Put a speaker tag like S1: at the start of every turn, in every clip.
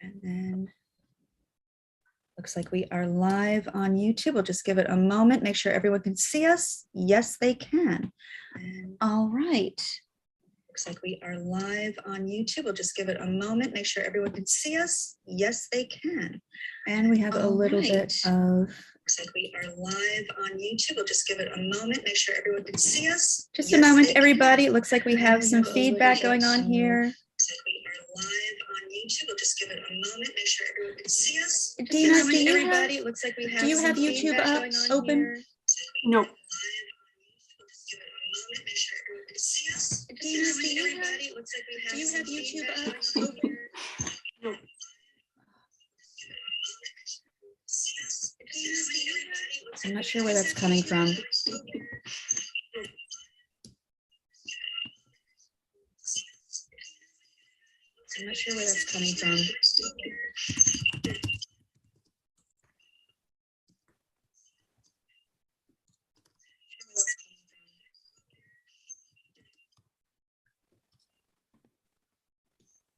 S1: And then looks like we are live on YouTube. We'll just give it a moment, make sure everyone can see us. Yes, they can. All right. Looks like we are live on YouTube. We'll just give it a moment, make sure everyone can see us. Yes, they can. And we have a little bit of... Looks like we are live on YouTube. We'll just give it a moment, make sure everyone can see us. Just a moment, everybody. It looks like we have some feedback going on here. Looks like we are live on YouTube. We'll just give it a moment, make sure everyone can see us. Dena, do you have YouTube open?
S2: No.
S1: Do you have YouTube up?
S2: No.
S1: I'm not sure where that's coming from. I'm not sure where that's coming from.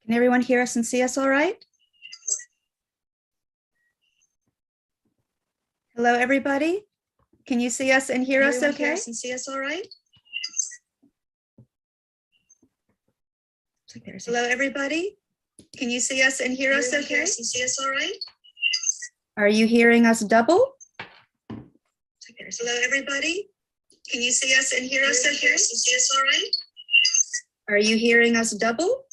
S1: Can everyone hear us and see us all right? Hello, everybody. Can you see us and hear us okay? Hear us and see us all right? Hello, everybody. Can you see us and hear us okay? See us all right? Are you hearing us double? Hello, everybody. Can you see us and hear us okay? See us all right? Are you hearing us double?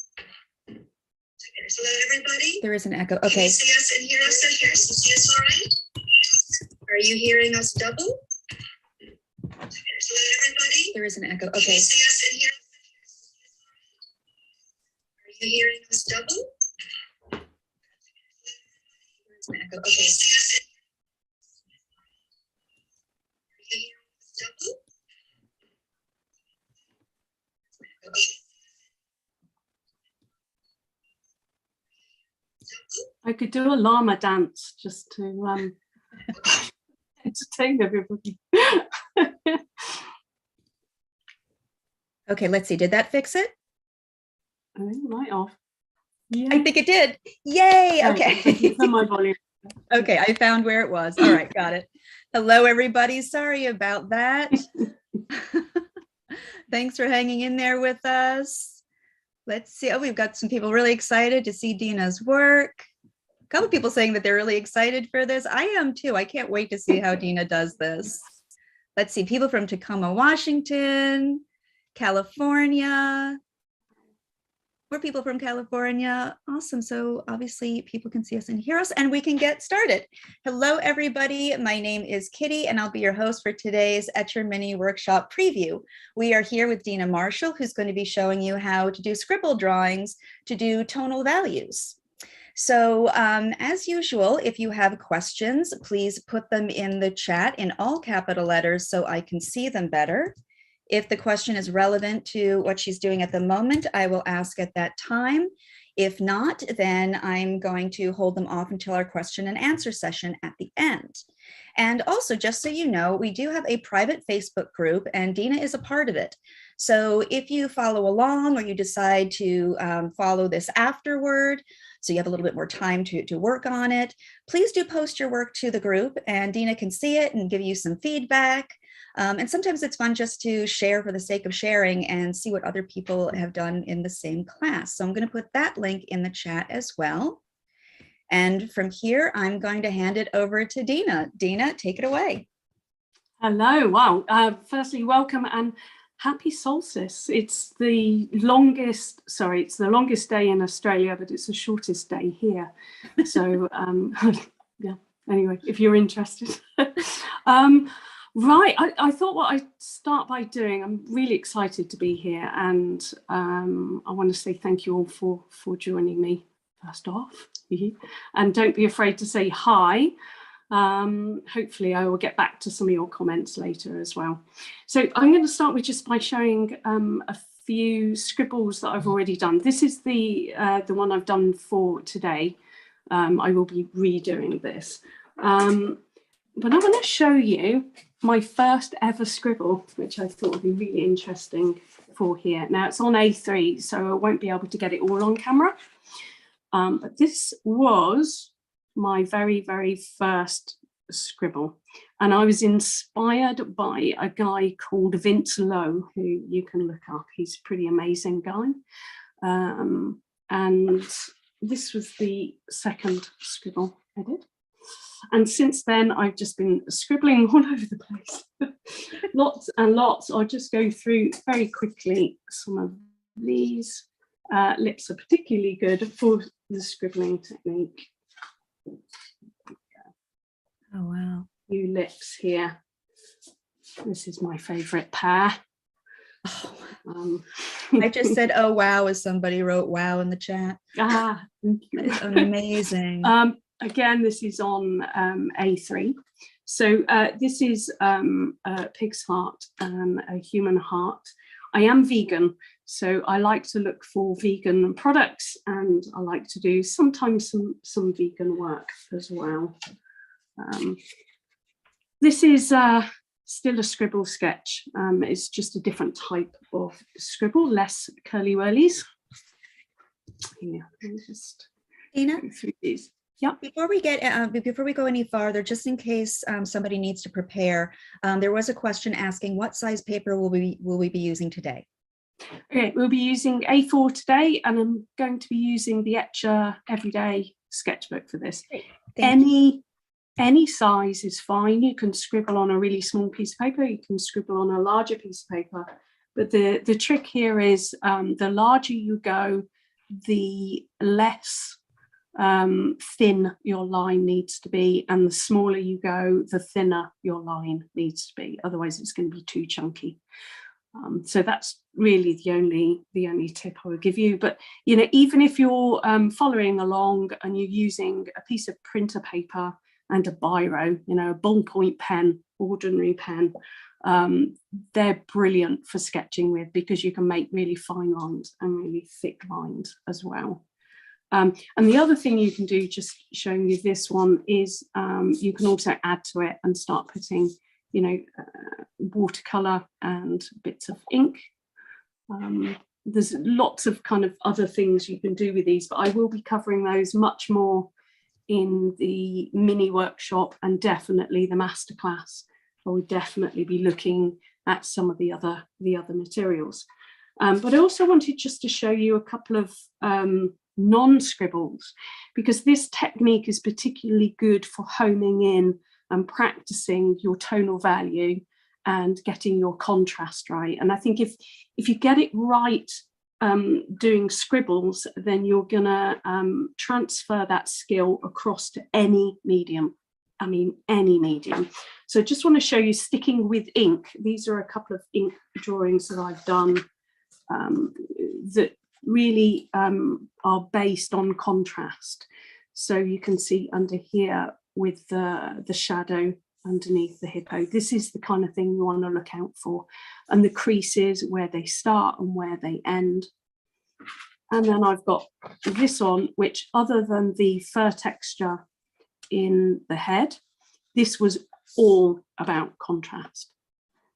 S1: Hello, everybody. There is an echo. Okay. Can you see us and hear us okay? See us all right? Are you hearing us double? Hello, everybody. There is an echo. Okay. Can you see us and hear us? Are you hearing us double? There's an echo. Okay. Are you hearing us double? Okay.
S2: I could do a llama dance just to entertain everybody.
S1: Okay, let's see. Did that fix it?
S2: I think it might off. Yeah.
S1: I think it did. Yay. Okay.
S2: Turn my volume.
S1: Okay, I found where it was. All right, got it. Hello, everybody. Sorry about that. Thanks for hanging in there with us. Let's see. Oh, we've got some people really excited to see Dena's work. A couple of people saying that they're really excited for this. I am too. I can't wait to see how Dena does this. Let's see. People from Tacoma, Washington, California. More people from California. Awesome. So obviously people can see us and hear us, and we can get started. Hello, everybody. My name is Kitty, and I'll be your host for today's Etchr Mini Workshop Preview. We are here with Dena Marshall, who's going to be showing you how to do scribble drawings to do tonal values. So as usual, if you have questions, please put them in the chat in all capital letters so I can see them better. If the question is relevant to what she's doing at the moment, I will ask at that time. If not, then I'm going to hold them off until our question and answer session at the end. And also, just so you know, we do have a private Facebook group, and Dena is a part of it. So if you follow along or you decide to follow this afterward, so you have a little bit more time to work on it, please do post your work to the group, and Dena can see it and give you some feedback. And sometimes it's fun just to share for the sake of sharing and see what other people have done in the same class. So I'm going to put that link in the chat as well. And from here, I'm going to hand it over to Dena. Dena, take it away.
S2: Hello. Wow. Firstly, welcome and happy solstice. It's the longest, it's the longest day in Australia, but it's the shortest day here. So yeah, anyway, if you're interested. Right, I thought what I'd start by doing, I'm really excited to be here, and I want to say thank you all for joining me first off. And don't be afraid to say hi. Hopefully I will get back to some of your comments later as well. So I'm going to start with just by showing a few scribbles that I've already done. This is the one I've done for today. I will be redoing this. But I want to show you my first ever scribble, which I thought would be really interesting for here. Now it's on A3, so I won't be able to get it all on camera. But this was my very, very first scribble. And I was inspired by a guy called Vince Lowe, who you can look up. He's a pretty amazing guy. And this was the second scribble I did. And since then, I've just been scribbling all over the place. Lots and lots. I'll just go through very quickly some of these. Lips are particularly good for the scribbling technique.
S1: Oh, wow.
S2: Few lips here. This is my favourite pair.
S1: Oh. I just said, oh, wow, as somebody wrote wow in the chat.
S2: Thank you.
S1: It's amazing.
S2: Again, this is on A3. So this is a pig's heart and a human heart. I am vegan, so I like to look for vegan products, and I like to do sometimes some vegan work as well. This is still a scribble sketch. It's just a different type of scribble, less curly whirlies. Here, let me just
S1: Dena,
S2: go through these. Yeah.
S1: before we go any farther, just in case somebody needs to prepare, there was a question asking what size paper will we be using today?
S2: Okay, we'll be using A4 today, and I'm going to be using the Etchr Everyday Sketchbook for this. Any size is fine. You can scribble on a really small piece of paper, you can scribble on a larger piece of paper, but the trick here is the larger you go, the less thin your line needs to be, and the smaller you go, the thinner your line needs to be. Otherwise it's going to be too chunky. So that's really the only tip I would give you. But you know, even if you're following along and you're using a piece of printer paper and a biro, you know, a ballpoint pen, ordinary pen, they're brilliant for sketching with, because you can make really fine lines and really thick lines as well. And the other thing you can do, just showing you this one, is you can also add to it and start putting, you know, watercolor and bits of ink. There's lots of kind of other things you can do with these, but I will be covering those much more in the mini workshop, and definitely the masterclass. I will definitely be looking at some of the other materials. But I also wanted just to show you a couple of non-scribbles, because this technique is particularly good for homing in and practicing your tonal value and getting your contrast right. And I think if you get it right doing scribbles, then you're gonna transfer that skill across to any medium. I mean, any medium. So just want to show you, sticking with ink, these are a couple of ink drawings that I've done that really are based on contrast. So you can see under here with the shadow underneath the hippo, this is the kind of thing you want to look out for, and the creases where they start and where they end. And then I've got this on, which, other than the fur texture in the head, this was all about contrast.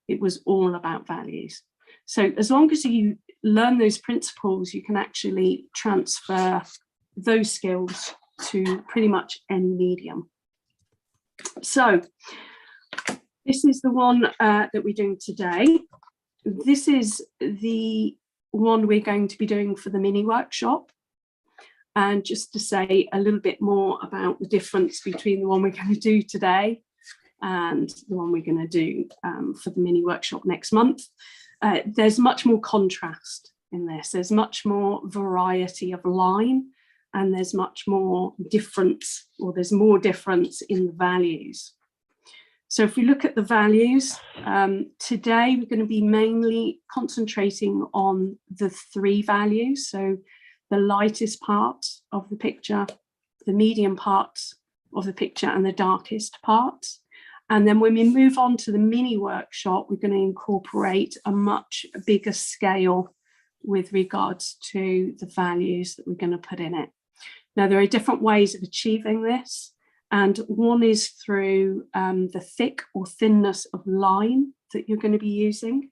S2: It was all about values. So as long as you learn those principles, you can actually transfer those skills to pretty much any medium. So this is the one that we're doing today. This is the one we're going to be doing for the mini workshop. And just to say a little bit more about the difference between the one we're going to do today and the one we're going to do for the mini workshop next month. There's much more contrast in this. There's much more variety of line, and there's much more difference, or there's more difference in the values. So if we look at the values, today we're going to be mainly concentrating on the 3 values. So the lightest part of the picture, the medium part of the picture, and the darkest part. And then when we move on to the mini workshop, we're going to incorporate a much bigger scale with regards to the values that we're going to put in it. Now, there are different ways of achieving this, and one is through the thick or thinness of line that you're going to be using,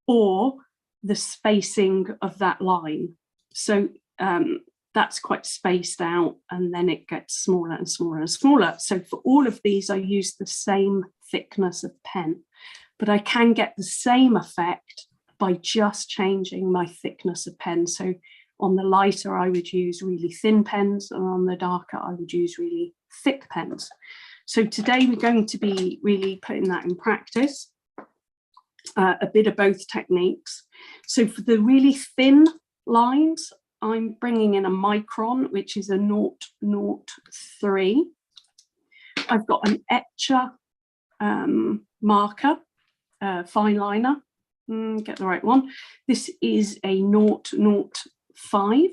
S2: or the spacing of that line. So that's quite spaced out, and then it gets smaller and smaller and smaller. So for all of these, I use the same thickness of pen, but I can get the same effect by just changing my thickness of pen. So on the lighter, I would use really thin pens, and on the darker, I would use really thick pens. So today we're going to be really putting that in practice, a bit of both techniques. So for the really thin lines, I'm bringing in a micron, which is a 0.03. I've got an Etchr marker, fine liner, get the right one. This is a 0.05.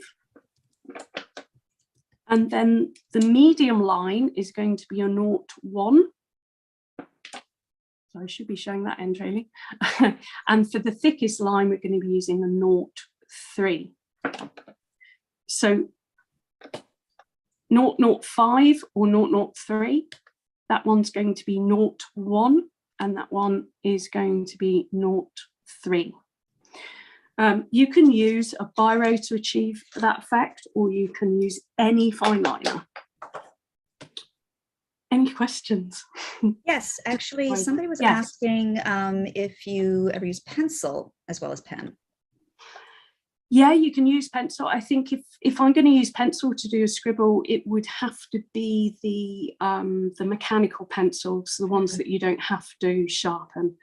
S2: And then the medium line is going to be a 0.1. So I should be showing that end really. And for the thickest line, we're going to be using a 0.3. So 0.05 or 0.03, that one's going to be 0.1, and that one is going to be 0.3. You can use a biro to achieve that effect, or you can use any fine liner. Any questions?
S1: Yes, actually, somebody was asking if you ever use pencil as well as pen.
S2: Yeah, you can use pencil. I think if I'm going to use pencil to do a scribble, it would have to be the mechanical pencils, the ones that you don't have to sharpen.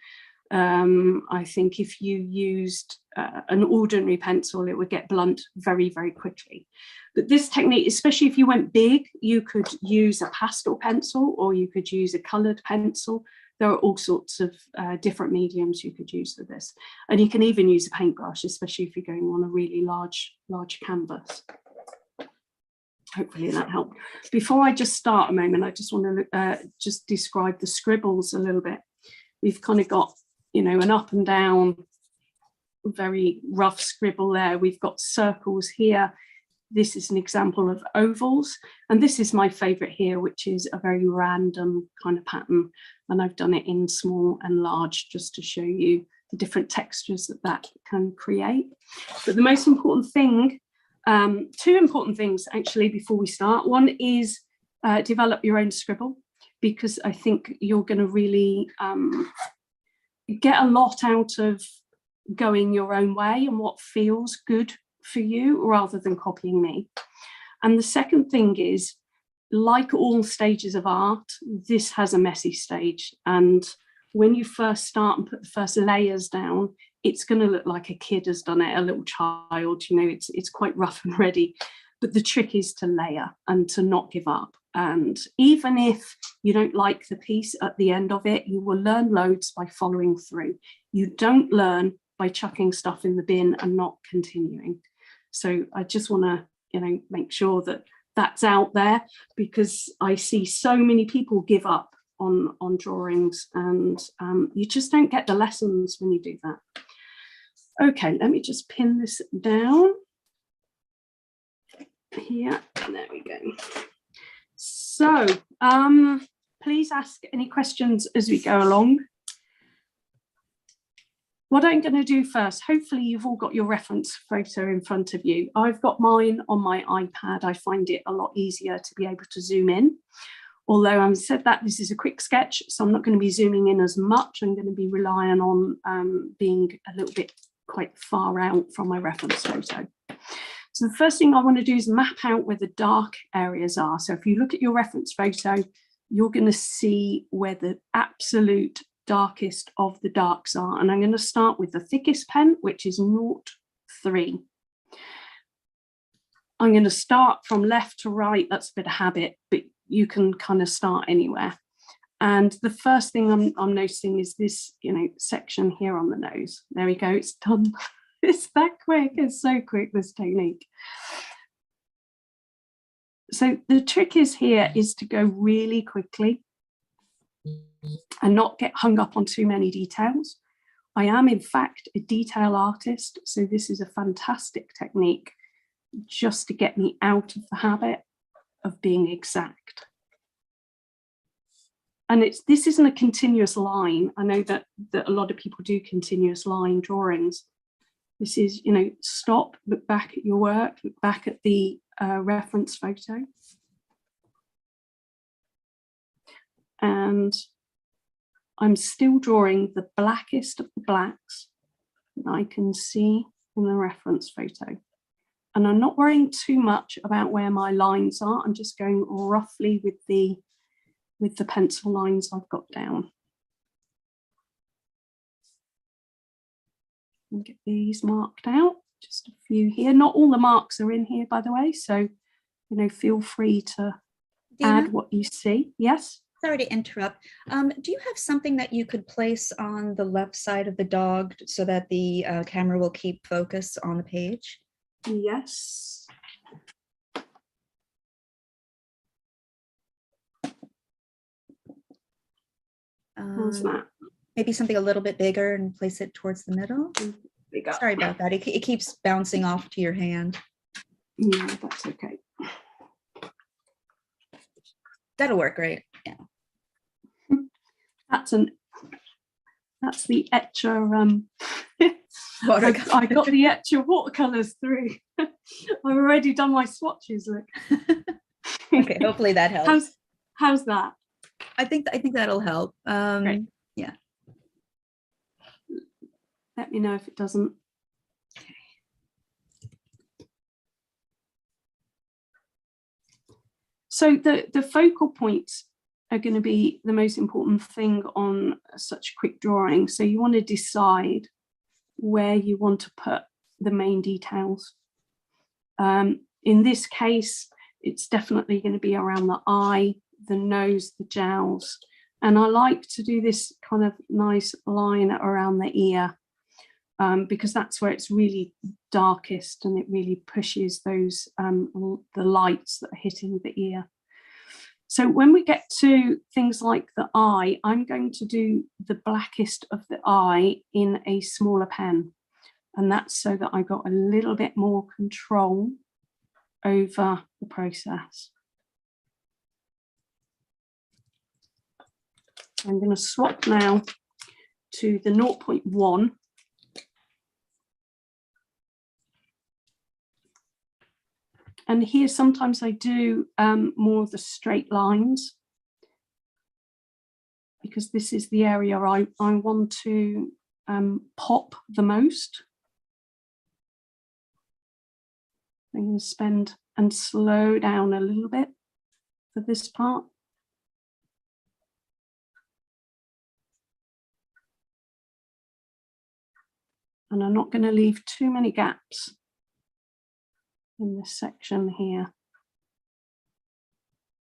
S2: I think if you used an ordinary pencil, it would get blunt very, very quickly. But this technique, especially if you went big, you could use a pastel pencil, or you could use a coloured pencil. There are all sorts of different mediums you could use for this. And you can even use a paintbrush, especially if you're going on a really large canvas. Hopefully that helped. Before I just start a moment, I just want to just describe the scribbles a little bit. We've kind of got, you know, an up and down, very rough scribble there. We've got circles here. This is an example of ovals. And this is my favorite here, which is a very random kind of pattern. And I've done it in small and large just to show you the different textures that can create. But the most important thing, two important things actually before we start. One is develop your own scribble, because I think you're going to really get a lot out of going your own way and what feels good for you rather than copying me. And the second thing is, like all stages of art, this has a messy stage. And when you first start and put the first layers down, it's going to look like a kid has done it, a little child, you know, it's quite rough and ready. But the trick is to layer and to not give up. And even if you don't like the piece at the end of it, you will learn loads by following through. You don't learn by chucking stuff in the bin and not continuing. So I just want to, you know, make sure that that's out there, because I see so many people give up on drawings, and you just don't get the lessons when you do that. Okay, let me just pin this down here. There we go. So please ask any questions as we go along. What I'm going to do first, hopefully you've all got your reference photo in front of you. I've got mine on my iPad. I find it a lot easier to be able to zoom in. Although I've said that this is a quick sketch, so I'm not going to be zooming in as much. I'm going to be relying on being a little bit quite far out from my reference photo. So the first thing I want to do is map out where the dark areas are. So if you look at your reference photo, you're going to see where the absolute darkest of the darks are. And I'm going to start with the thickest pen, which is 0.3. I'm going to start from left to right. That's a bit of habit, but you can kind of start anywhere. And the first thing I'm noticing is this, you know, section here on the nose. There we go. It's done. It's that quick. It's so quick, this technique. So the trick is here is to go really quickly and not get hung up on too many details. I am, in fact, a detail artist, so this is a fantastic technique just to get me out of the habit of being exact. And this isn't a continuous line. I know that a lot of people do continuous line drawings, This is, you know, stop, look back at your work, look back at the reference photo. And I'm still drawing the blackest of the blacks that I can see in the reference photo. And I'm not worrying too much about where my lines are. I'm just going roughly with the pencil lines I've got down. And get these marked out, just a few here. Not all the marks are in here, by the way, so, you know, feel free to add what you see. Yes?
S1: Sorry to interrupt. Do you have something that you could place on the left side of the dog so that the camera will keep focus on the page?
S2: Yes. How's that?
S1: Maybe something a little bit bigger and place it towards the middle.
S2: Bigger.
S1: Sorry about that. It keeps bouncing off to your hand.
S2: Yeah, that's okay.
S1: That'll work great. Yeah.
S2: That's the Etchr.
S1: Watercolor.
S2: I got the Etchr watercolors through. I've already done my swatches. Look.
S1: Okay, hopefully that helps.
S2: How's that?
S1: I think that'll help.
S2: Great.
S1: Yeah.
S2: Let me know if it doesn't. So the focal points are going to be the most important thing on such quick drawing. So you want to decide where you want to put the main details. In this case, it's definitely going to be around the eye, the nose, the jowls. And I like to do this kind of nice line around the ear because that's where it's really darkest and it really pushes those the lights that are hitting the ear. So when we get to things like the eye, I'm going to do the blackest of the eye in a smaller pen. And that's so that I got a little bit more control over the process. I'm going to swap now to the 0.1. And here sometimes I do more of the straight lines because this is the area I want to pop the most. I'm going to spend and slow down a little bit for this part. And I'm not going to leave too many gaps in this section here.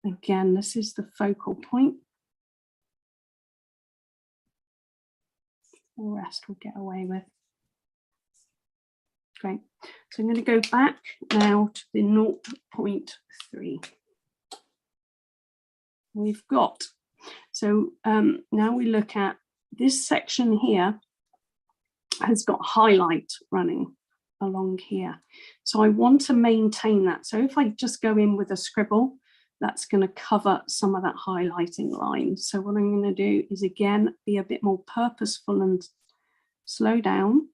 S2: Again, this is the focal point. The rest we'll get away with. Great. So I'm going to go back now to the 0.3. We've got, so now we look at this section here has got highlight running along here. So I want to maintain that. So if I just go in with a scribble, that's going to cover some of that highlighting line. So what I'm going to do is again be a bit more purposeful and slow down.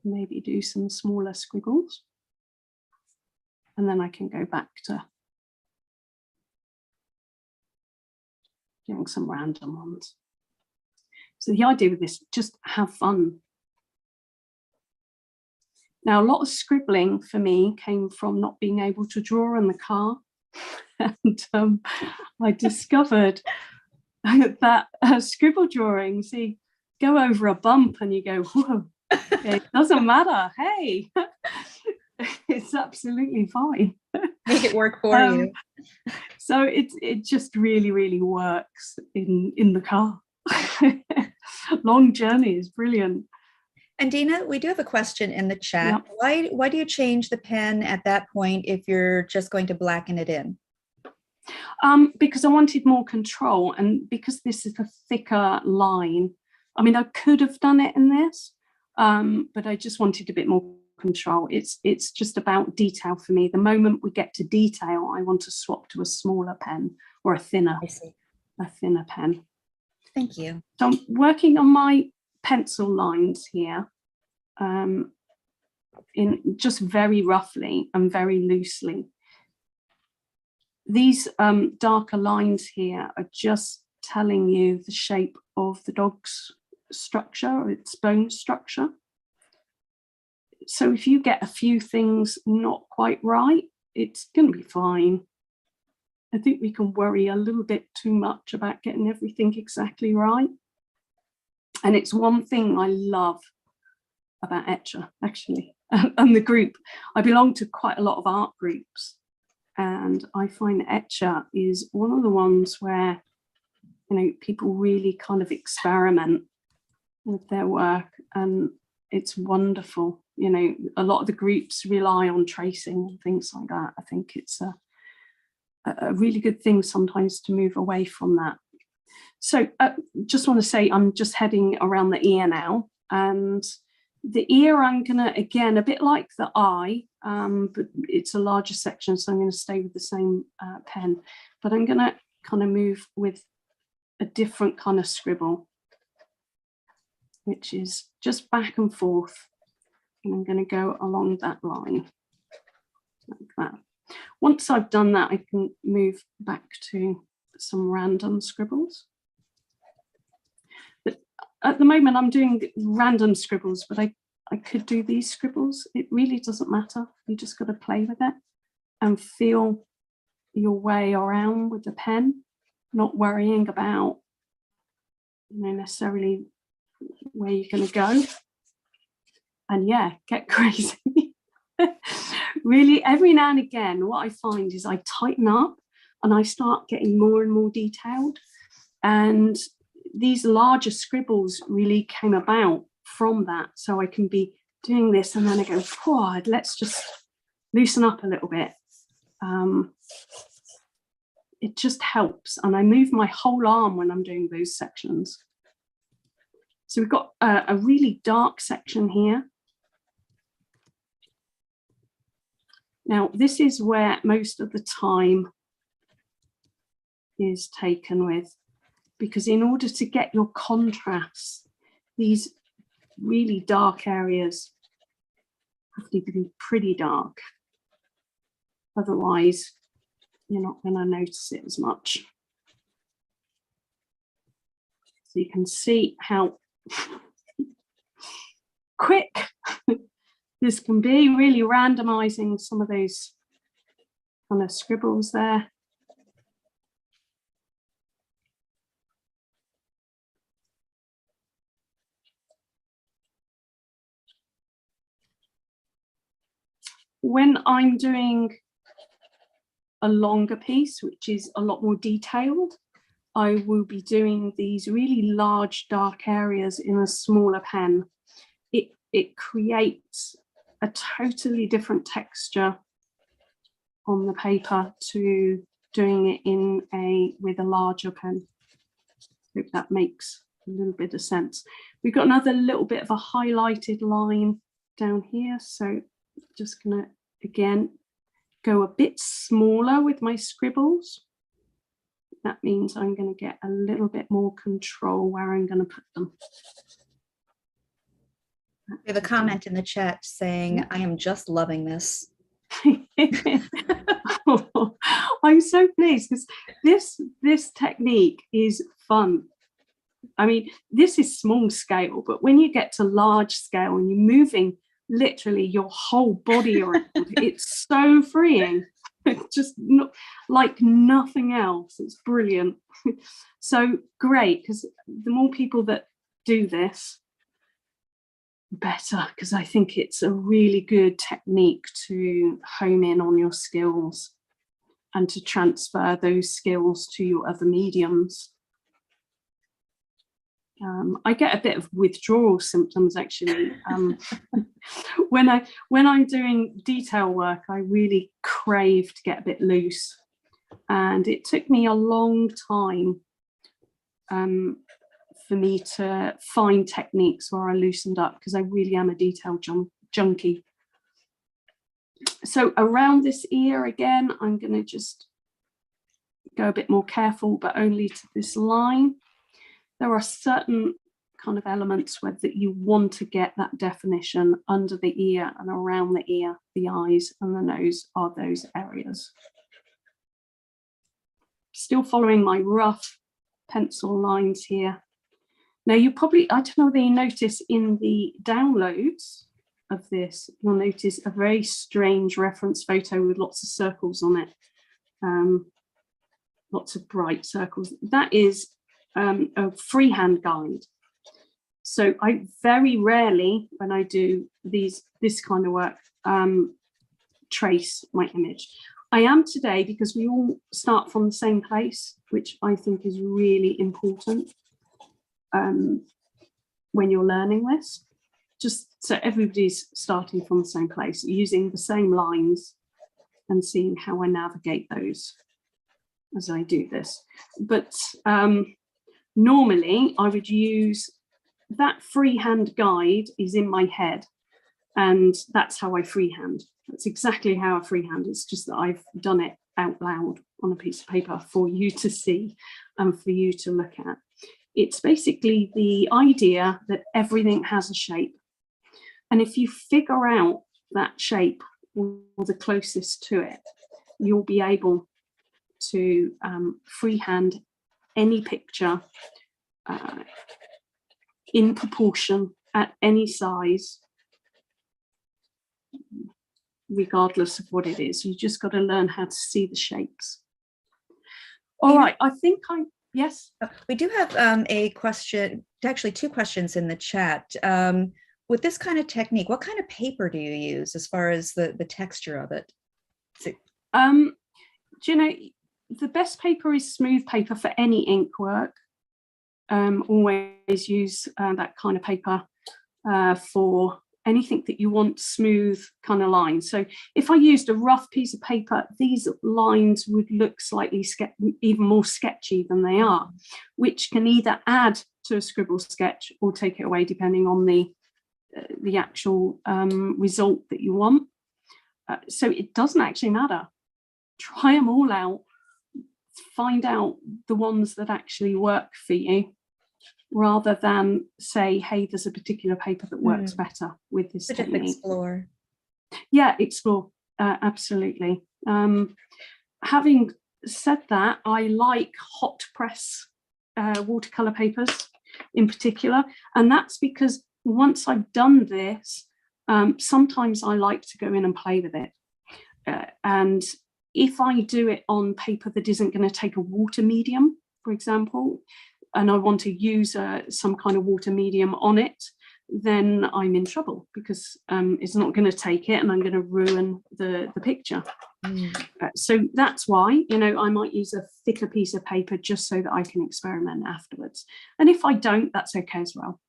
S2: Maybe do some smaller squiggles. And then I can go back to doing some random ones. So the idea with this, just have fun. Now, a lot of scribbling for me came from not being able to draw in the car. And I discovered that scribble drawings, you go over a bump and you go, whoa, it doesn't matter. Hey, it's absolutely fine.
S1: Make it work for you.
S2: So it just really, really works in the car. Long journey is brilliant.
S1: And Dena, we do have a question in the chat. Yep. Why do you change the pen at that point if you're just going to blacken it in?
S2: Because I wanted more control, and because this is a thicker line. I mean, I could have done it in this, but I just wanted a bit more control. It's just about detail for me. The moment we get to detail, I want to swap to a smaller pen or a thinner pen.
S1: Thank you.
S2: So I'm working on my pencil lines here. in just very roughly and very loosely. These darker lines here are just telling you the shape of the dog's structure, or its bone structure. So if you get a few things not quite right, it's going to be fine. I think we can worry a little bit too much about getting everything exactly right. And it's one thing I love about Etchr, actually, and the group. I belong to quite a lot of art groups, and I find Etchr is one of the ones where, you know, people really kind of experiment with their work, and it's wonderful. You know, a lot of the groups rely on tracing and things like that. I think it's a really good thing sometimes to move away from that. So just want to say I'm just heading around the ear now, and the ear I'm gonna, again, a bit like the eye, but it's a larger section, so I'm going to stay with the same pen, but I'm going to kind of move with a different kind of scribble, which is just back and forth, and I'm going to go along that line like that. Once I've done that, I can move back to some random scribbles. But at the moment I'm doing random scribbles, but I could do these scribbles. It really doesn't matter. You just got to play with it and feel your way around with the pen, not worrying about, you know, necessarily where you're going to go. And yeah, get crazy. Really, every now and again, what I find is I tighten up and I start getting more and more detailed. And these larger scribbles really came about from that. So I can be doing this and then I go, oh, let's just loosen up a little bit. It just helps. And I move my whole arm when I'm doing those sections. So we've got a really dark section here. Now, this is where most of the time is taken with, because in order to get your contrast, these really dark areas have to be pretty dark. Otherwise, you're not going to notice it as much. So you can see how quick this can be, really randomizing some of those kind of scribbles there. When I'm doing a longer piece, which is a lot more detailed, I will be doing these really large dark areas in a smaller pen. It creates a totally different texture on the paper to doing it with a larger pen. Hope that makes a little bit of sense. We've got another little bit of a highlighted line down here, so just gonna again go a bit smaller with my scribbles. That means I'm going to get a little bit more control where I'm going to put them.
S1: We have a comment in the chat saying, I am just loving this.
S2: I'm so pleased because this technique is fun. I mean, this is small scale, but when you get to large scale and you're moving literally your whole body around, it's so freeing. It's just not like nothing else. It's brilliant. So great, because the more people that do this, better, because I think it's a really good technique to hone in on your skills and to transfer those skills to your other mediums. I get a bit of withdrawal symptoms actually. When I'm doing detail work, I really crave to get a bit loose, and it took me a long time for me to find techniques where I loosened up, because I really am a detail junkie. So around this ear again, I'm going to just go a bit more careful, but only to this line. There are certain kind of elements where that you want to get that definition under the ear and around the ear. The eyes and the nose are those areas. Still following my rough pencil lines here. Now you probably, I don't know whether you notice in the downloads of this, you'll notice a very strange reference photo with lots of circles on it. Lots of bright circles. That is a freehand guide. So I very rarely, when I do this kind of work, trace my image. I am today because we all start from the same place, which I think is really important when you're learning this. Just so everybody's starting from the same place, using the same lines and seeing how I navigate those as I do this. But normally I would use that freehand guide is in my head, and that's how I freehand. That's exactly how I freehand. It's just that I've done it out loud on a piece of paper for you to see and for you to look at. It's basically the idea that everything has a shape. And if you figure out that shape or the closest to it, you'll be able to freehand any picture in proportion at any size, regardless of what it is. You just got to learn how to see the shapes. All right, I think yes.
S1: We do have a question, actually 2 questions in the chat. With this kind of technique, what kind of paper do you use as far as the texture of it?
S2: Do you know, the best paper is smooth paper for any ink work. Always use that kind of paper for anything that you want smooth kind of lines. So if I used a rough piece of paper, these lines would look slightly even more sketchy than they are, which can either add to a scribble sketch or take it away depending on the actual result that you want. So it doesn't actually matter. Try them all out, find out the ones that actually work for you, rather than say, hey, there's a particular paper that works better with this technique.
S1: Just explore.
S2: Yeah, explore, absolutely. Having said that, I like hot press watercolor papers in particular, and that's because once I've done this, sometimes I like to go in and play with it. And if I do it on paper that isn't going to take a water medium, for example, and I want to use some kind of water medium on it, then I'm in trouble because it's not going to take it and I'm going to ruin the picture. So that's why, you know, I might use a thicker piece of paper just so that I can experiment afterwards. And if I don't, that's okay as well.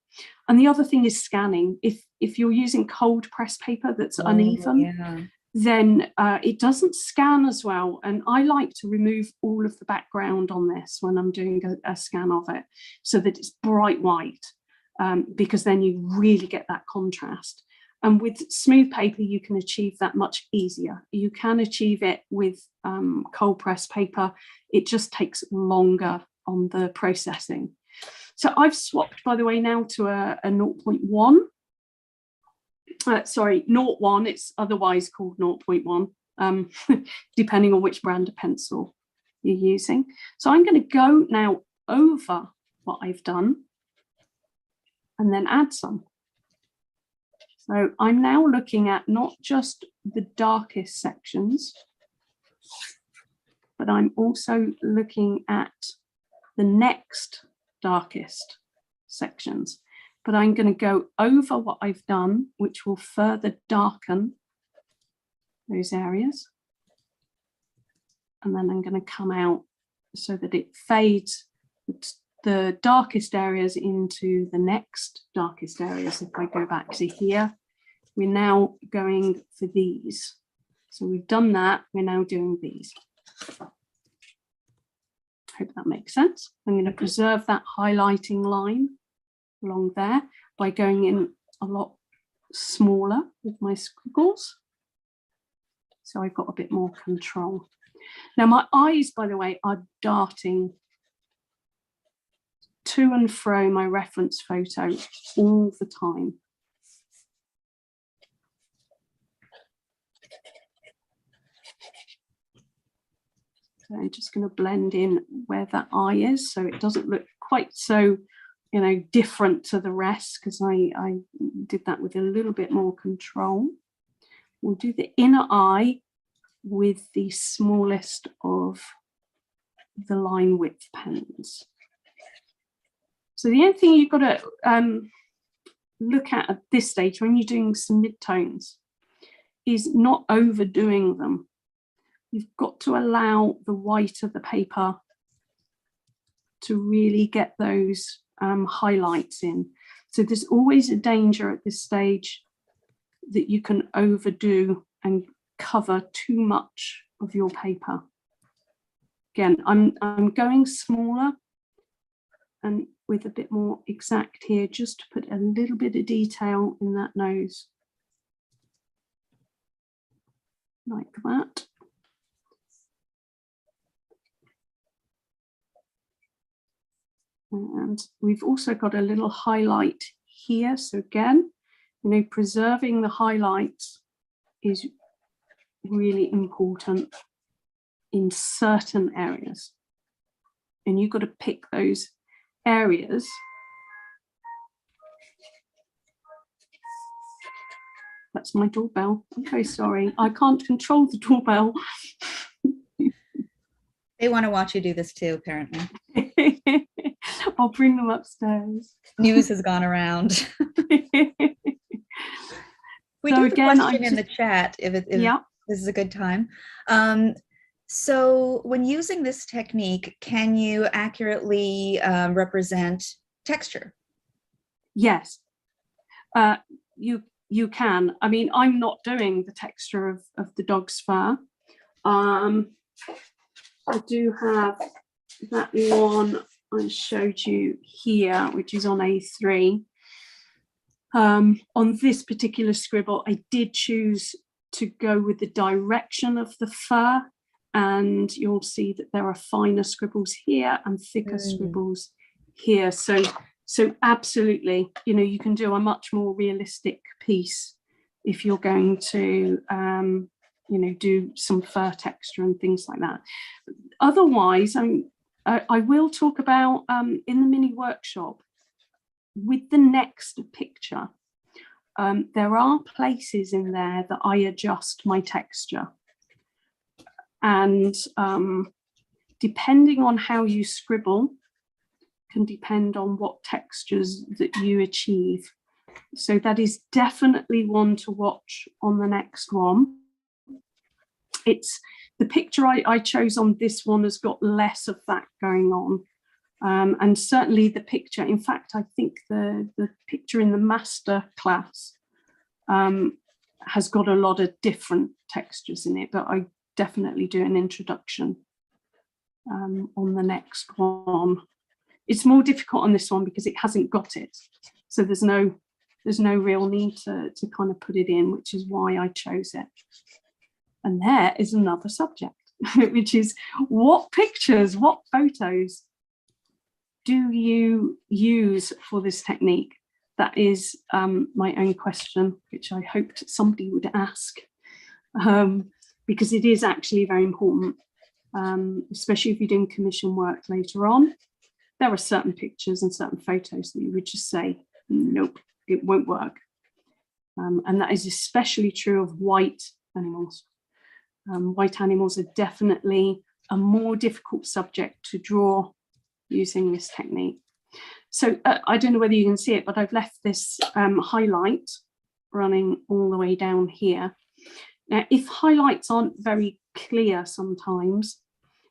S2: And the other thing is scanning. If you're using cold press paper that's uneven, then it doesn't scan as well. And I like to remove all of the background on this when I'm doing a scan of it so that it's bright white, because then you really get that contrast. And with smooth paper, you can achieve that much easier. You can achieve it with cold press paper. It just takes longer on the processing. So I've swapped, by the way, now to a 0.1. Sorry, 0.1, it's otherwise called 0.1, depending on which brand of pencil you're using. So I'm going to go now over what I've done and then add some. So I'm now looking at not just the darkest sections, but I'm also looking at the next darkest sections. But I'm going to go over what I've done, which will further darken those areas. And then I'm going to come out so that it fades the darkest areas into the next darkest areas. If I go back to here, we're now going for these. So we've done that, we're now doing these. Hope that makes sense. I'm going to preserve that highlighting line along there by going in a lot smaller with my squiggles. So I've got a bit more control. Now my eyes, by the way, are darting to and fro my reference photo all the time. So I'm just going to blend in where that eye is so it doesn't look quite so, you know, different to the rest, because I did that with a little bit more control. We'll do the inner eye with the smallest of the line width pens. So the only thing you've got to look at this stage when you're doing some midtones is not overdoing them. You've got to allow the white of the paper to really get those highlights in. So there's always a danger at this stage that you can overdo and cover too much of your paper. Again, I'm going smaller and with a bit more exact here, just to put a little bit of detail in that nose. Like that. And we've also got a little highlight here. So again, you know, preserving the highlights is really important in certain areas. And you've got to pick those areas That's my doorbell. I'm very sorry. I can't control the doorbell.
S1: They want to watch you do this too, apparently.
S2: I'll bring them upstairs.
S1: News has gone around. We do have a question in the chat if this is a good time. So when using this technique, can you accurately represent texture? Yes,
S2: you can. I mean, I'm not doing the texture of the dog's fur. I do have that one I showed you here, which is on A3. On this particular scribble, I did choose to go with the direction of the fur, and you'll see that there are finer scribbles here and thicker scribbles here. So absolutely, you know, you can do a much more realistic piece if you're going to, you know, do some fur texture and things like that. Otherwise, I will talk about in the mini workshop with the next picture. There are places in there that I adjust my texture, and depending on how you scribble can depend on what textures that you achieve. So that is definitely one to watch on the next one. It's the picture I chose on this one has got less of that going on. And certainly the picture, in fact, I think the picture in the master class has got a lot of different textures in it, but I definitely do an introduction on the next one. It's more difficult on this one because it hasn't got it. So there's no real need to kind of put it in, which is why I chose it. And there is another subject, which is what pictures, what photos do you use for this technique? That is my own question, which I hoped somebody would ask, because it is actually very important, especially if you're doing commission work later on. There are certain pictures and certain photos that you would just say, nope, it won't work. And that is especially true of white animals. White animals are definitely a more difficult subject to draw using this technique. So I don't know whether you can see it, but I've left this highlight running all the way down here. Now, if highlights aren't very clear sometimes,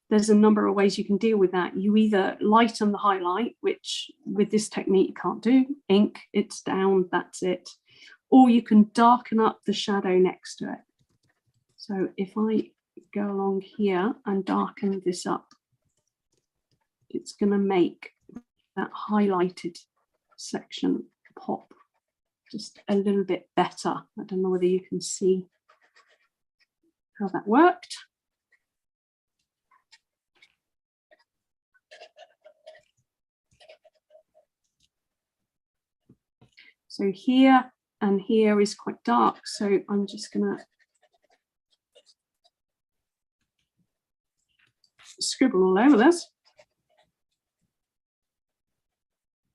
S2: there's a number of ways you can deal with that. You either lighten the highlight, which with this technique you can't do, ink, it's down, that's it. Or you can darken up the shadow next to it. So if I go along here and darken this up, it's going to make that highlighted section pop just a little bit better. I don't know whether you can see how that worked. So here and here is quite dark. So I'm just going to scribble all over this.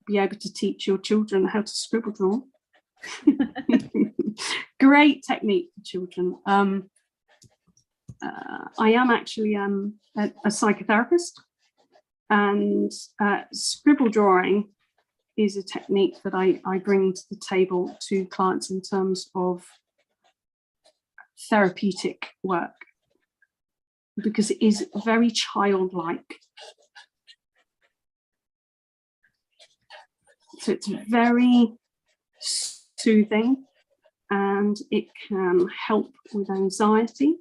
S2: Be able to teach your children how to scribble draw. Great technique for children. I am actually a psychotherapist, and scribble drawing is a technique that I bring to the table to clients in terms of therapeutic work, because it is very childlike. So it's very soothing, and it can help with anxiety.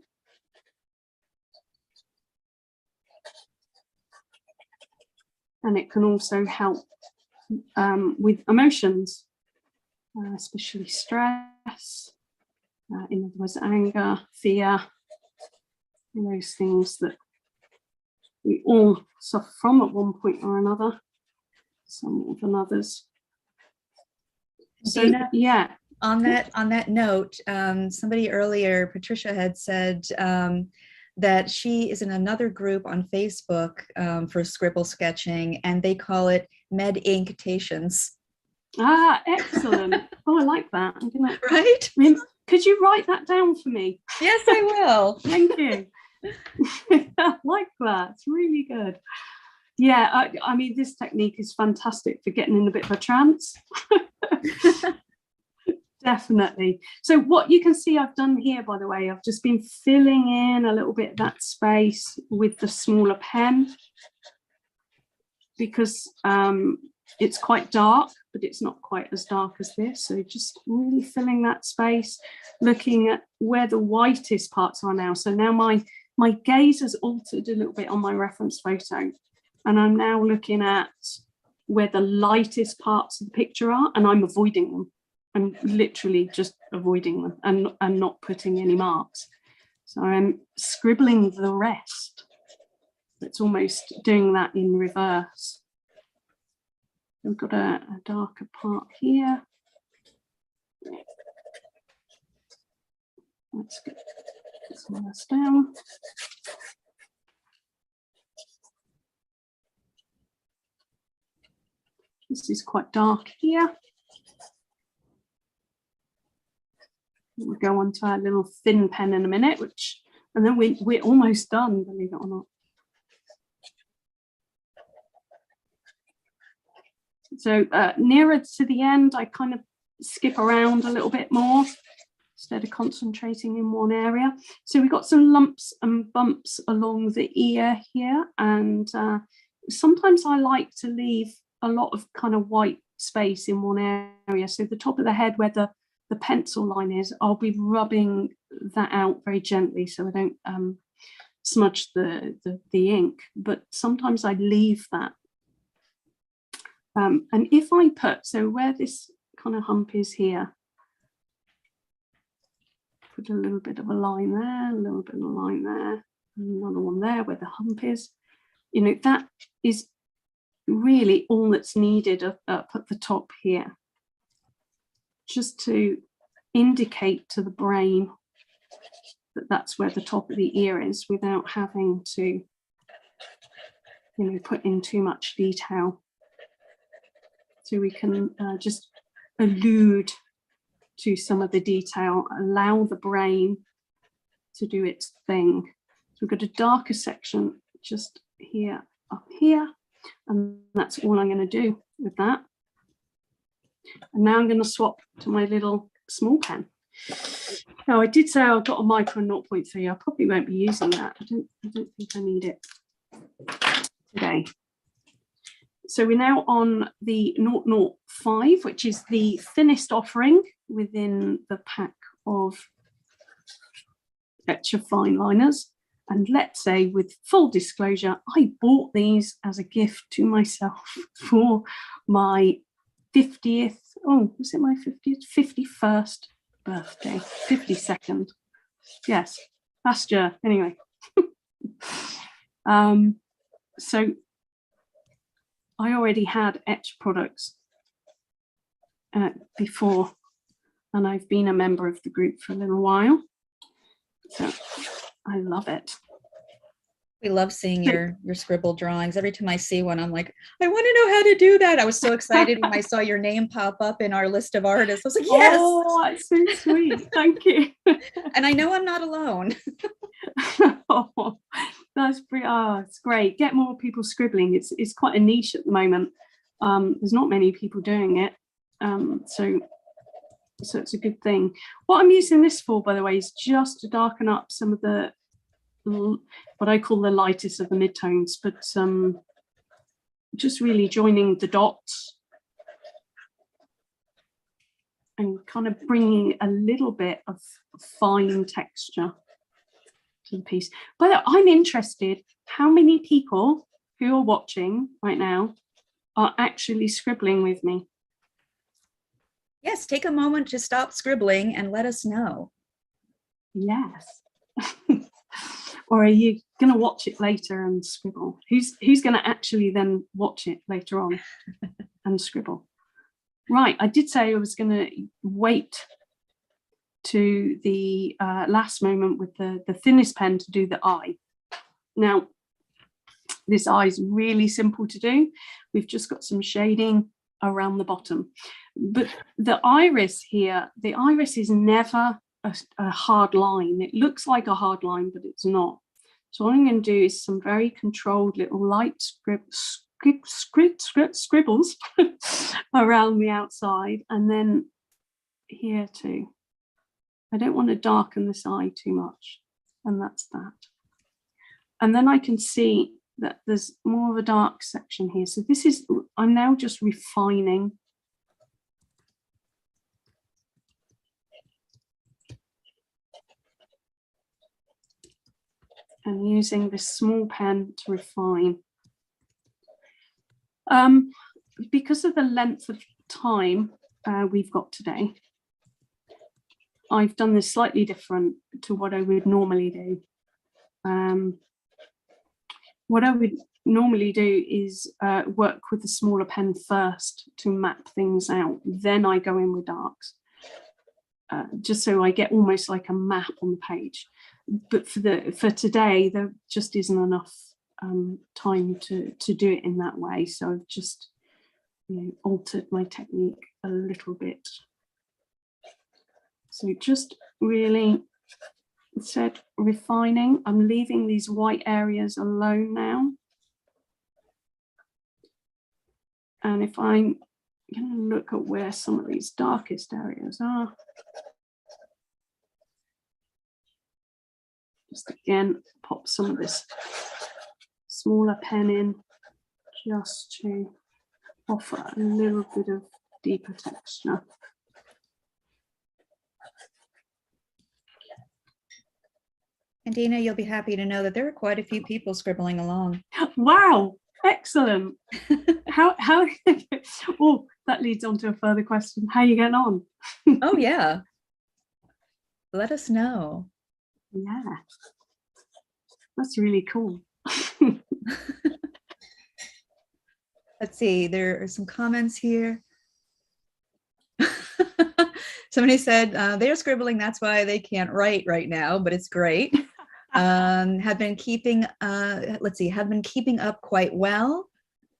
S2: And it can also help with emotions, especially stress, in other words, anger, fear, those things that we all suffer from at one point or another, some more than others. So,
S1: Dena,
S2: yeah.
S1: On that note, somebody earlier, Patricia, had said that she is in another group on Facebook for scribble sketching, and they call it Med-Inktations.
S2: Ah, excellent. Oh, I like that. I'm gonna,
S1: right?
S2: Could you write that down for me?
S1: Yes, I will.
S2: Thank you. I like that. It's really good. Yeah, I mean, this technique is fantastic for getting in a bit of a trance. Definitely. So what you can see I've done here, by the way, I've just been filling in a little bit of that space with the smaller pen, because it's quite dark, but it's not quite as dark as this. So just really filling that space, looking at where the whitest parts are now. So now my gaze has altered a little bit on my reference photo, and I'm now looking at where the lightest parts of the picture are, and I'm avoiding them. I'm literally just avoiding them and not putting any marks. So I'm scribbling the rest. It's almost doing that in reverse. We've got a darker part here. Let's get some of this down. This is quite dark here. We'll go on to our little thin pen in a minute, and then we're almost done, believe it or not. So nearer to the end, I kind of skip around a little bit more instead of concentrating in one area. So we've got some lumps and bumps along the ear here, and sometimes I like to leave a lot of kind of white space in one area. So the top of the head where the pencil line is, I'll be rubbing that out very gently so I don't smudge the ink, but sometimes I leave that. And if I put, so where this kind of hump is here, put a little bit of a line there, a little bit of a line there, another one there where the hump is, that is really all that's needed up at the top here, just to indicate to the brain that that's where the top of the ear is, without having to put in too much detail. So we can just allude to some of the detail, allow the brain to do its thing. So we've got a darker section just here, up here, and that's all I'm going to do with that. And now I'm going to swap to my little small pen. Now, I did say I've got a micro 0.3. I probably won't be using that. I don't think I need it today. So we're now on the 0.05, which is the thinnest offering within the pack of Etchr fine liners. And let's say, with full disclosure, I bought these as a gift to myself for my 50th, was it my 50th? 51st birthday, 52nd. Yes, last year, anyway. So I already had Etchr products before, and I've been a member of the group for a little while, so I love it.
S1: We love seeing your scribble drawings. Every time I see one, I'm like, I want to know how to do that. I was so excited when I saw your name pop up in our list of artists. I was like, yes.
S2: Oh, that's so sweet. Thank you.
S1: And I know I'm not alone.
S2: Oh, that's pretty. Oh, it's great. Get more people scribbling. It's quite a niche at the moment. There's not many people doing it. So it's a good thing. What I'm using this for, by the way, is just to darken up some of the what I call the lightest of the midtones, but just really joining the dots and kind of bringing a little bit of fine texture to the piece. But I'm interested how many people who are watching right now are actually scribbling with me.
S1: Yes, take a moment to stop scribbling and let us know.
S2: Yes. Or are you going to watch it later and scribble? Who's going to actually then watch it later on and scribble? Right, I did say I was going to wait to the last moment with the thinnest pen to do the eye. Now, this eye is really simple to do. We've just got some shading around the bottom. But the iris here, the iris is never a hard line. It looks like a hard line, but it's not. So what I'm going to do is some very controlled little light scribbles around the outside, and then here too. I don't want to darken this eye too much, and that's that. And then I can see that there's more of a dark section here. So this is, I'm now just refining. And using this small pen to refine. Because of the length of time we've got today, I've done this slightly different to what I would normally do. What I would normally do is work with a smaller pen first to map things out. Then I go in with darks, just so I get almost like a map on the page. But for today, there just isn't enough time to do it in that way. So I've just altered my technique a little bit. So just really, instead refining, I'm leaving these white areas alone now. And if I'm going to look at where some of these darkest areas are, just again, pop some of this smaller pen in just to offer a little bit of deeper texture.
S1: And Dena, you'll be happy to know that there are quite a few people scribbling along.
S2: Wow, excellent. How oh, that leads on to a further question. How are you getting on?
S1: Oh yeah. Let us know.
S2: Yeah, that's really cool.
S1: Let's see, there are some comments here. Somebody said they're scribbling, that's why they can't write right now, but it's great. Have been keeping up quite well.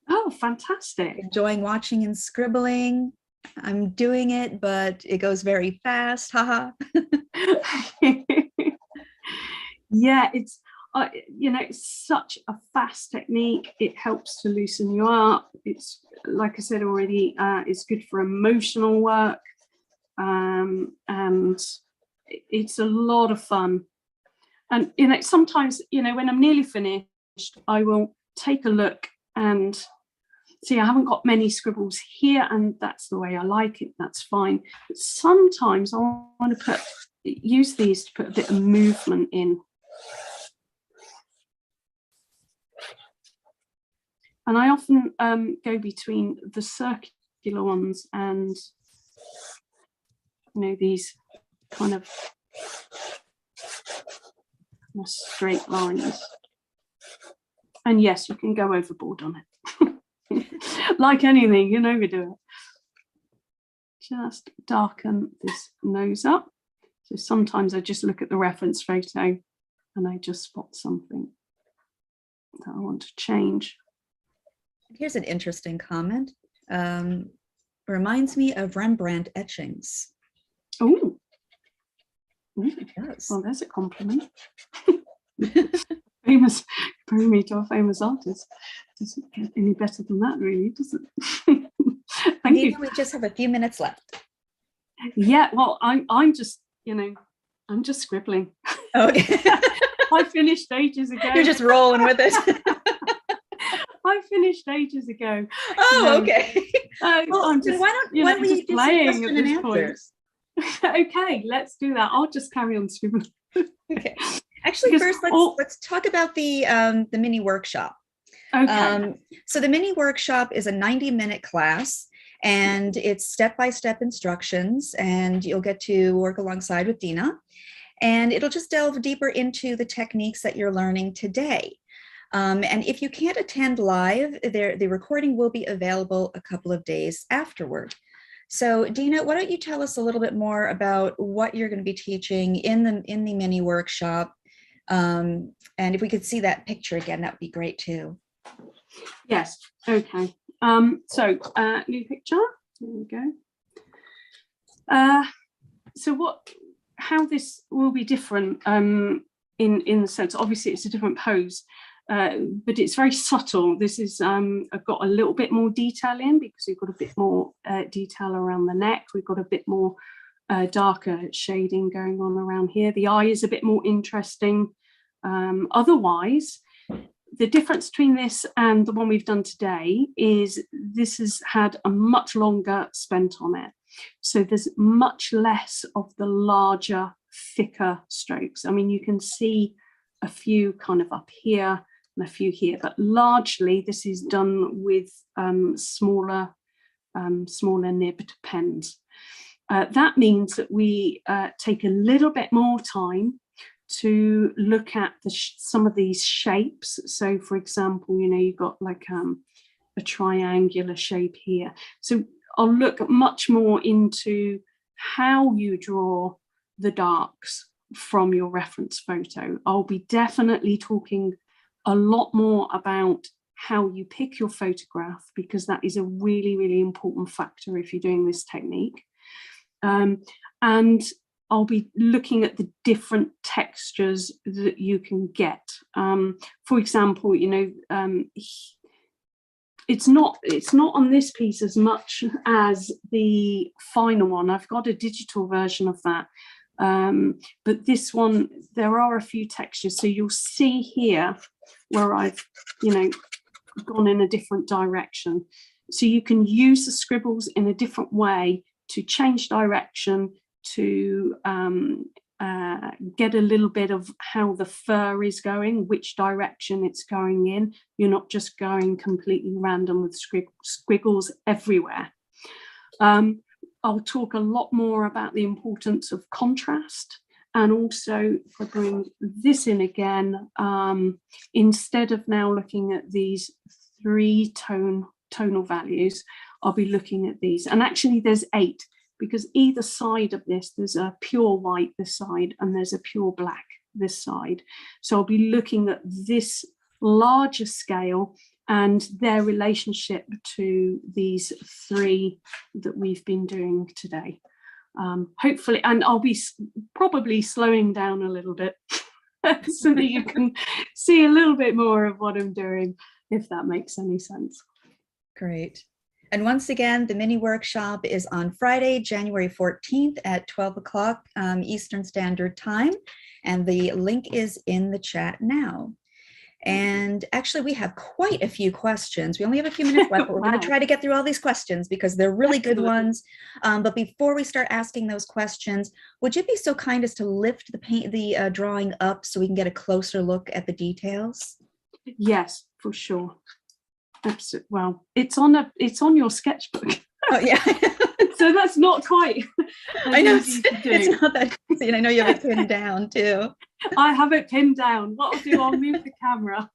S2: Oh, fantastic.
S1: Enjoying watching and scribbling. I'm doing it, but it goes very fast. Haha.
S2: Yeah, it's it's such a fast technique. It helps to loosen you up. It's, like I said already, it's good for emotional work, and it's a lot of fun. And sometimes when I'm nearly finished, I will take a look and see I haven't got many scribbles here, and that's the way I like it. That's fine. But sometimes I want to use these to put a bit of movement in. And I often go between the circular ones and these kind of straight lines. And yes, you can go overboard on it. Like anything, we do it. just darken this nose up. So sometimes I just look at the reference photo and I just spot something that I want to change.
S1: Here's an interesting comment. Reminds me of Rembrandt etchings.
S2: Oh,
S1: Yes.
S2: well, there's a compliment. Famous, comparing me to a famous artist. Doesn't get any better than that, really, does it? Thank you.
S1: We just have a few minutes left.
S2: Yeah, well, I'm just, I'm just scribbling.
S1: Okay.
S2: I finished ages ago.
S1: You're just rolling with it.
S2: I finished ages ago.
S1: Oh, okay. Well,
S2: I'm just,
S1: why don't we
S2: just
S1: do
S2: playing
S1: some
S2: at
S1: question
S2: this
S1: and
S2: point.
S1: answers?
S2: Okay, let's do that. I'll just carry on scribbling.
S1: Okay. Actually,
S2: Because
S1: first, let's talk about the mini workshop.
S2: Okay.
S1: So the mini workshop is a 90-minute class, and it's step-by-step instructions, and you'll get to work alongside with Dena, and it'll just delve deeper into the techniques that you're learning today. And if you can't attend live, the recording will be available a couple of days afterward. So Dena, why don't you tell us a little bit more about what you're going to be teaching in the mini workshop? And if we could see that picture again, that would be great too.
S2: Yes. Okay. So new picture. There we go. So how this will be different in the sense, obviously it's a different pose, but it's very subtle. This is I've got a little bit more detail in because we've got a bit more detail around the neck. We've got a bit more darker shading going on around here. The eye is a bit more interesting. Otherwise, the difference between this and the one we've done today is this has had a much longer spent on it. So there's much less of the larger, thicker strokes. I mean, you can see a few kind of up here and a few here, but largely this is done with smaller nib pens. That means that we take a little bit more time to look at some of these shapes. So for example, you've got like a triangular shape here. So I'll look much more into how you draw the darks from your reference photo. I'll be definitely talking a lot more about how you pick your photograph, because that is a really, really important factor if you're doing this technique. And I'll be looking at the different textures that you can get. For example, it's not on this piece as much as the final one. I've got a digital version of that, but this one, there are a few textures. So you'll see here where I've, gone in a different direction. So you can use the scribbles in a different way to change direction, to get a little bit of how the fur is going, which direction it's going in. You're not just going completely random with squiggles everywhere. I'll talk a lot more about the importance of contrast, and also if I bring this in again, instead of now looking at these 3 tonal values, I'll be looking at these, and actually there's 8. Because either side of this, there's a pure white this side and there's a pure black this side. So I'll be looking at this larger scale and their relationship to these 3 that we've been doing today. Hopefully, and I'll be probably slowing down a little bit so that you can see a little bit more of what I'm doing, if that makes any sense.
S1: Great. And once again, the mini workshop is on Friday, January 14th at 12 o'clock Eastern Standard Time. And the link is in the chat now. And actually, we have quite a few questions. We only have a few minutes left, but we're going to try to get through all these questions because they're really good ones. But before we start asking those questions, would you be so kind as to lift the drawing up so we can get a closer look at the details?
S2: Yes, for sure. Absolutely. Well, it's on your sketchbook.
S1: Oh yeah.
S2: So that's not quite.
S1: I know it's not that easy, and I know you have it pinned down too.
S2: I have it pinned down. What I'll do, I'll move the camera.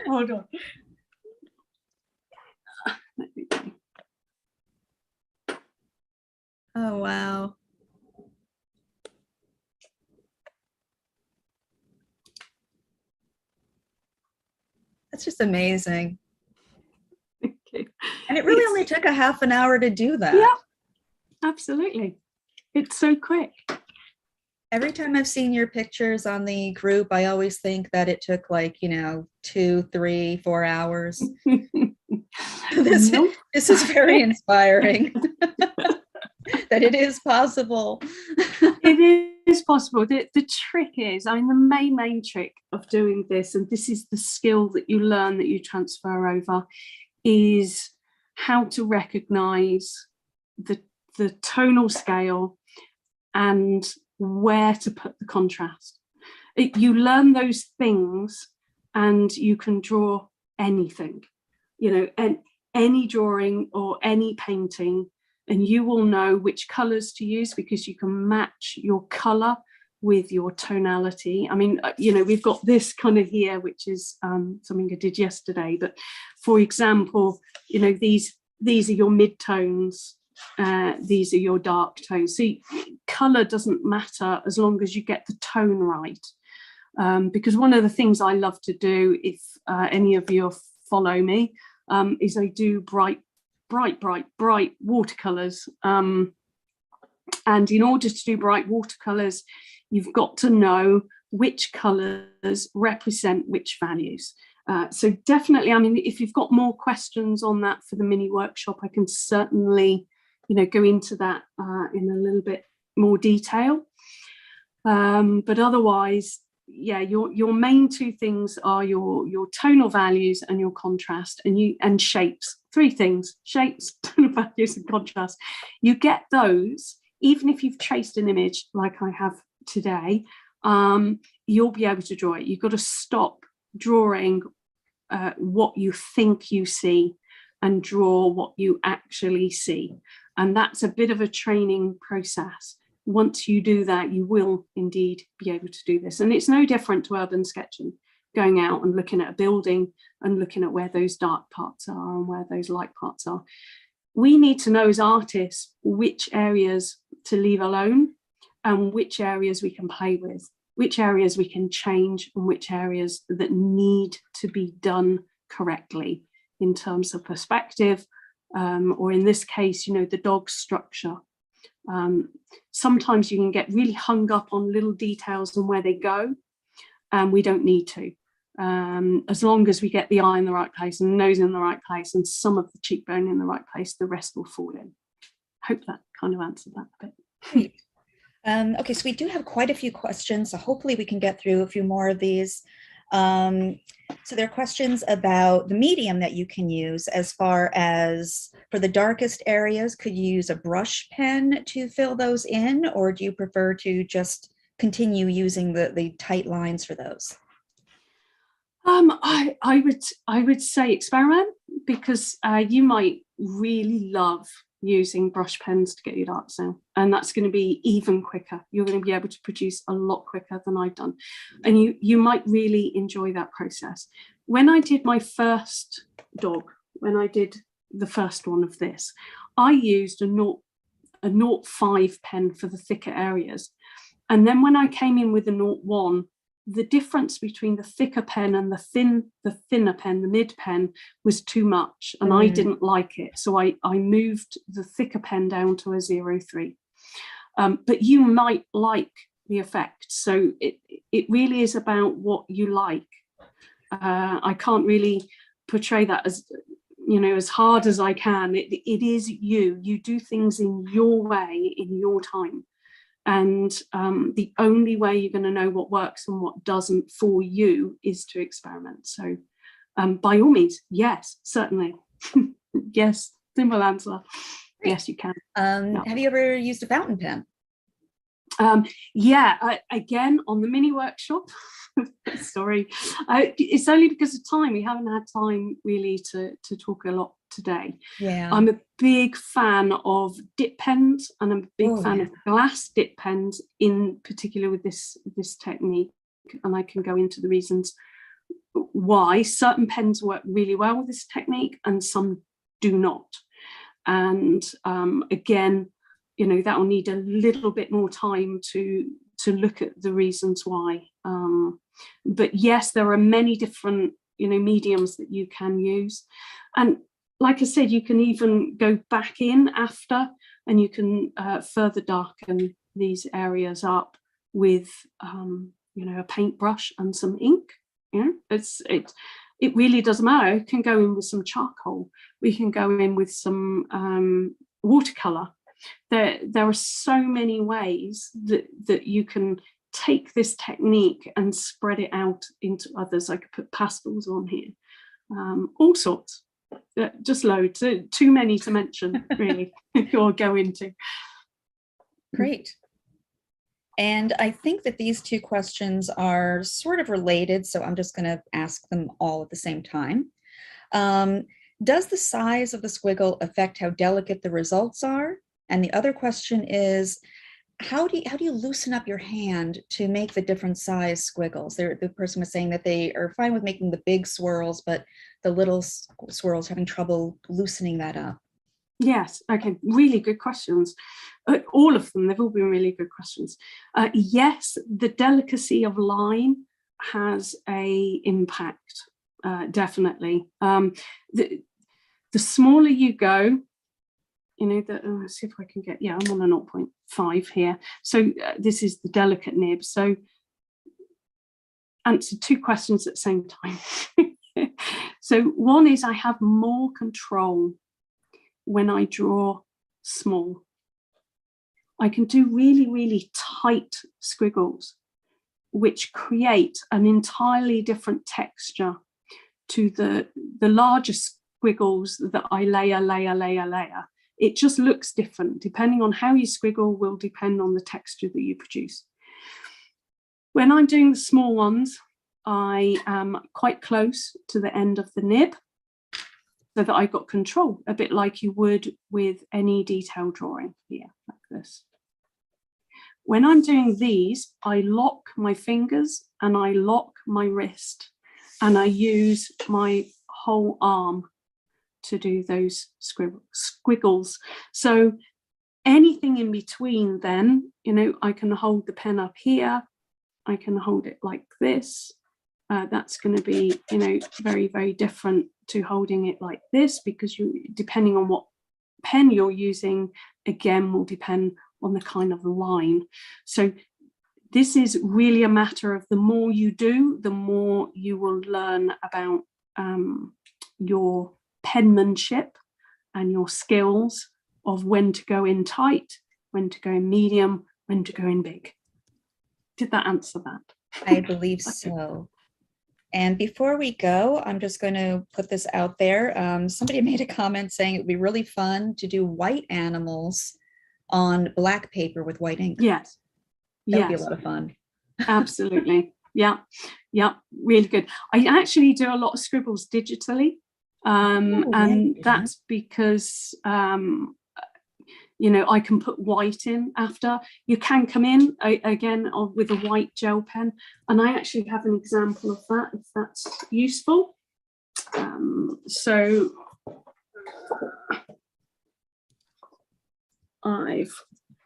S2: Hold on. Let me go.
S1: Oh, wow. That's just amazing.
S2: Okay.
S1: And it really only took a half an hour to do that.
S2: Yeah, absolutely. It's so quick.
S1: Every time I've seen your pictures on the group, I always think that it took like, 2, 3, 4 hours. This,
S2: Nope.
S1: this is very inspiring that it is possible.
S2: It is possible. The trick is, I mean, the main trick of doing this, and this is the skill that you learn, that you transfer over, is how to recognize the tonal scale and where to put the contrast. You learn those things and you can draw anything, and any drawing or any painting, and you will know which colors to use because you can match your color with your tonality. I mean, we've got this kind of here, which is something I did yesterday, but for example, these are your mid-tones, these are your dark tones. So color doesn't matter as long as you get the tone right. Because one of the things I love to do, if any of you follow me, is I do bright watercolors. And in order to do bright watercolors, you've got to know which colors represent which values. So definitely, I mean, if you've got more questions on that for the mini workshop, I can certainly, go into that in a little bit more detail. But otherwise, yeah, your main two things are your tonal values and your contrast, and shapes. 3 things: shapes, tonal values, and contrast. You get those even if you've traced an image like I have today. You'll be able to draw it. You've got to stop drawing what you think you see and draw what you actually see, and that's a bit of a training process. Once you do that, you will indeed be able to do this. And it's no different to urban sketching, going out and looking at a building and looking at where those dark parts are and where those light parts are. We need to know as artists which areas to leave alone and which areas we can play with, which areas we can change, and which areas that need to be done correctly in terms of perspective, or in this case, the dog's structure. Sometimes you can get really hung up on little details and where they go, and we don't need to. As long as we get the eye in the right place and the nose in the right place and some of the cheekbone in the right place, the rest will fall in. Hope that kind of answered that a bit.
S1: Great. Okay, so we do have quite a few questions, so hopefully we can get through a few more of these. So there are questions about the medium that you can use, as far as for the darkest areas, could you use a brush pen to fill those in, or do you prefer to just continue using the tight lines for those?
S2: I would say experiment, because you might really love using brush pens to get your darks down, and that's going to be even quicker. You're going to be able to produce a lot quicker than I've done, and you might really enjoy that process. When I did my first dog, when I did the first one of this, I used a 0.5 pen for the thicker areas, and then when I came in with a 0.1, the difference between the thicker pen and the thinner pen, the mid pen, was too much, and I didn't like it. So I moved the thicker pen down to a 0.3. But you might like the effect. So it really is about what you like. I can't really portray that as, as hard as I can. It is you. You do things in your way, in your time. And the only way you're going to know what works and what doesn't for you is to experiment. So by all means, yes, certainly. Yes, simple answer. Great. Yes, you can.
S1: Yeah. Have you ever used a fountain pen?
S2: Again, on the mini workshop. Sorry, it's only because of time. We haven't had time really to talk a lot today.
S1: Yeah,
S2: I'm a big fan of dip pens, and I'm a big fan of glass dip pens, in particular with this technique, and I can go into the reasons why. Certain pens work really well with this technique and some do not. And again, you know, that will need a little bit more time to look at the reasons why. But yes, there are many different, you know, mediums that you can use. And like I said, you can even go back in after, and you can further darken these areas up with, you know, a paintbrush and some ink. You know, it really doesn't matter. It can go in with some charcoal. We can go in with some watercolor. There are so many ways that you can take this technique and spread it out into others. I could put pastels on here, all sorts, just loads, too many to mention, really, or go into.
S1: Great. And I think that these two questions are sort of related, so I'm just going to ask them all at the same time. Does the size of the squiggle affect how delicate the results are? And the other question is, how do you loosen up your hand to make the different size squiggles? The person was saying that they are fine with making the big swirls, but the little swirls having trouble loosening that up.
S2: Yes, okay, really good questions. All of them, they've all been really good questions. Yes, the delicacy of line has an impact, definitely. The smaller you go, you know, let's see if I can get, yeah, I'm on a 0.5 here. So this is the delicate nib. So answer two questions at the same time. So one is I have more control when I draw small. I can do really, really tight squiggles, which create an entirely different texture to the larger squiggles that I layer. It just looks different. Depending on how you squiggle will depend on the texture that you produce. When I'm doing the small ones, I am quite close to the end of the nib so that I've got control, a bit like you would with any detail drawing here, like this. When I'm doing these, I lock my fingers and I lock my wrist, and I use my whole arm to do those squiggles. So anything in between then, you know, I can hold the pen up here, I can hold it like this. That's going to be, you know, very, very different to holding it like this, because depending on what pen you're using, again, will depend on the kind of line. So this is really a matter of the more you do, the more you will learn about your penmanship and your skills of when to go in tight, when to go in medium, when to go in big. Did that answer that?
S1: I believe so. And before we go, I'm just going to put this out there. Somebody made a comment saying it would be really fun to do white animals on black paper with white ink.
S2: Yes.
S1: That would be a lot of fun.
S2: Absolutely. Yeah, really good. I actually do a lot of scribbles digitally, and that's because you know, I can put white in after. You can come in again with a white gel pen, and I actually have an example of that if that's useful. So I've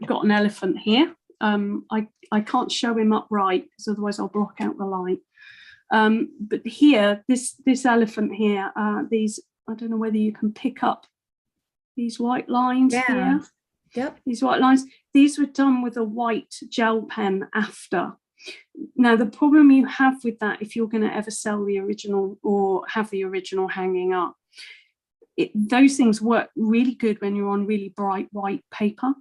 S2: got an elephant here. I can't show him upright because otherwise I'll block out the light. But here, this elephant here, these, I don't know whether you can pick up these white lines here.
S1: Yep.
S2: These white lines, these were done with a white gel pen after. Now, the problem you have with that, if you're going to ever sell the original or have the original hanging up, those things work really good when you're on really bright white paper.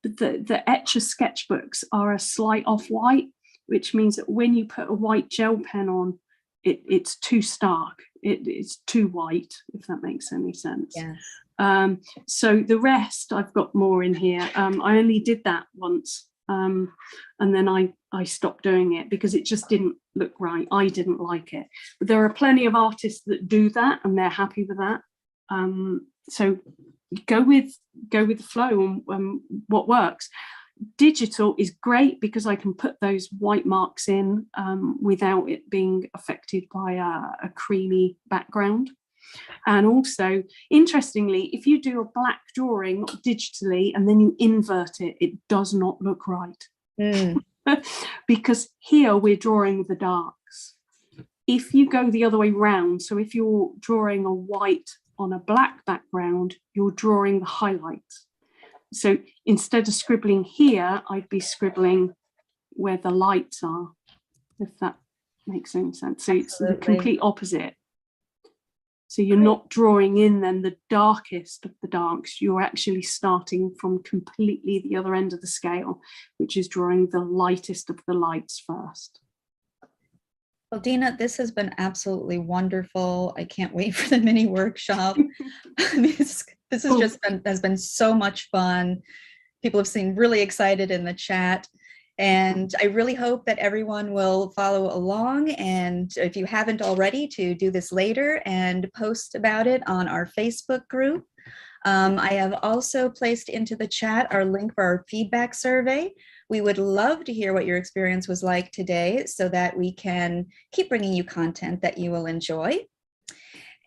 S2: But the Etchr sketchbooks are a slight off-white, which means that when you put a white gel pen on, it's too stark. It's too white, if that makes any sense.
S1: Yes.
S2: So the rest, I've got more in here. I only did that once, and then I stopped doing it because it just didn't look right. I didn't like it. But there are plenty of artists that do that, and they're happy with that. So go with the flow and what works. Digital is great because I can put those white marks in without it being affected by a creamy background. And also, interestingly, if you do a black drawing digitally and then you invert it, it does not look right. Because here we're drawing the darks. If you go the other way round, so if you're drawing a white on a black background, you're drawing the highlights. So instead of scribbling here, I'd be scribbling where the lights are, if that makes any sense. So it's the complete opposite. So you're not drawing in then the darkest of the darks, you're actually starting from completely the other end of the scale, which is drawing the lightest of the lights first.
S1: Well, Dena, this has been absolutely wonderful. I can't wait for the mini workshop. This has just been so much fun. People have seemed really excited in the chat. And I really hope that everyone will follow along. And if you haven't already, to do this later and post about it on our Facebook group. I have also placed into the chat our link for our feedback survey. We would love to hear what your experience was like today so that we can keep bringing you content that you will enjoy.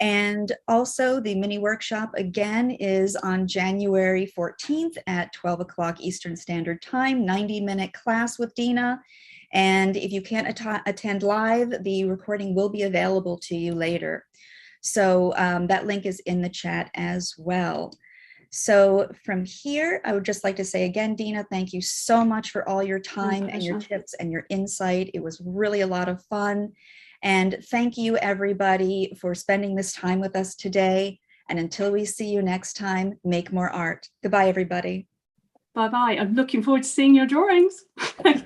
S1: And also the mini workshop again is on January 14th at 12 o'clock Eastern Standard Time, 90-minute class with Dena. And if you can't attend live, the recording will be available to you later. So that link is in the chat as well. So from here, I would just like to say again, Dena, thank you so much for all your time and your tips and your insight. It was really a lot of fun. And thank you, everybody, for spending this time with us today. And until we see you next time, make more art. Goodbye, everybody.
S2: Bye-bye. I'm looking forward to seeing your drawings. Bye.